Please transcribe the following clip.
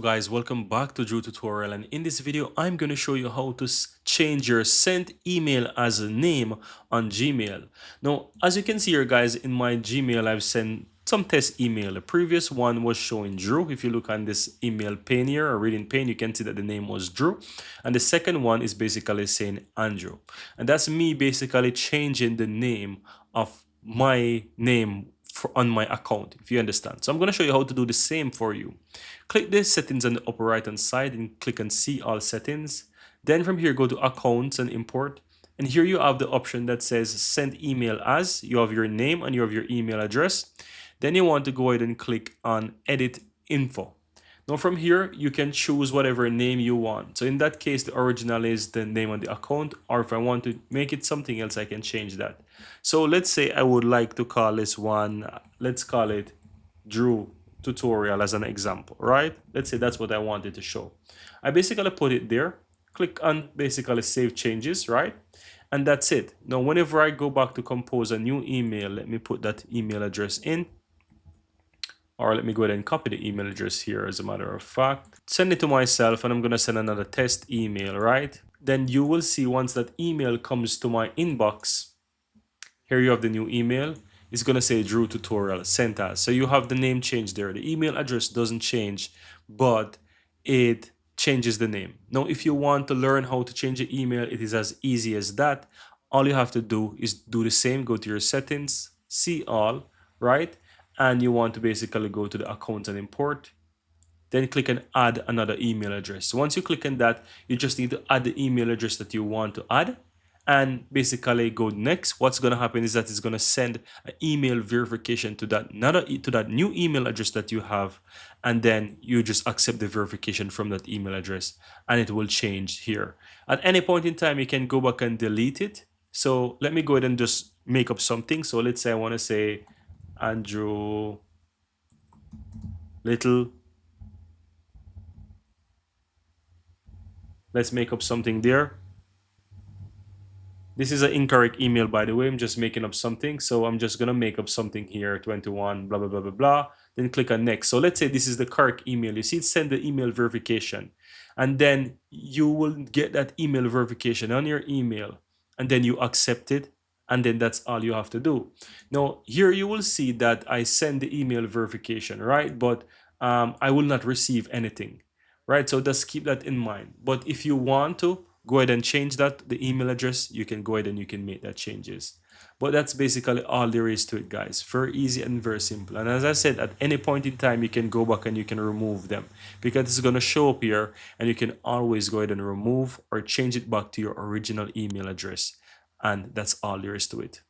Guys, welcome back to Drew tutorial, and in this video I'm going to show you how to change your sent email as a name on Gmail. Now as you can see here guys, in my Gmail I've sent some test email. The previous one was showing Drew. If you look on this email pane here or reading pane, you can see that the name was Drew, and the second one is basically saying Andrew, and that's me basically changing the name of my name on my account, if you understand. So I'm going to show you how to do the same for you. Click the settings on the upper right hand side and click on see all settings. Then from here go to accounts and import, and here you have the option that says send email as. You have your name and you have your email address. Then you want to go ahead and click on edit info. Now from here you can choose whatever name you want. So in that case the original is the name on the account, or if I want to make it something else I can change that. So let's say I would like to call this one, let's call it Drew tutorial as an example, right? Let's say that's what I wanted to show. I basically put it there, click on basically save changes, right? And that's it. Now whenever I go back to compose a new email, let me put that email address in, or let me go ahead and copy the email address here as a matter of fact, send it to myself, and I'm going to send another test email, right? Then you will see once that email comes to my inbox, here you have the new email. It's going to say Drew tutorial sent as. So you have the name change there. The email address doesn't change, but it changes the name. Now, if you want to learn how to change the email, it is as easy as that. All you have to do is do the same. Go to your settings, see all, right? And you want to basically go to the account and import. Then click and add another email address. So once you click on that, you just need to add the email address that you want to add, and basically go next. What's going to happen is that it's going to send an email verification to that new email address that you have, and then you just accept the verification from that email address, and it will change here. At any point in time you can go back and delete it. So let me go ahead and just make up something. So let's say I want to say Andrew Little. Let's make up something there. This is an incorrect email, by the way. I'm just making up something. So I'm just going to make up something here, 21, blah, blah, blah, blah, blah. Then click on next. So let's say this is the correct email. You see it send the email verification. And then you will get that email verification on your email. And then you accept it. And then that's all you have to do. Now, here you will see that I send the email verification, right? But I will not receive anything, right? So just keep that in mind. But if you want to go ahead and change that, the email address, you can go ahead and you can make that changes. But that's basically all there is to it, guys. Very easy and very simple. And as I said, at any point in time, you can go back and you can remove them, because it's going to show up here, and you can always go ahead and remove or change it back to your original email address. And that's all there is to it.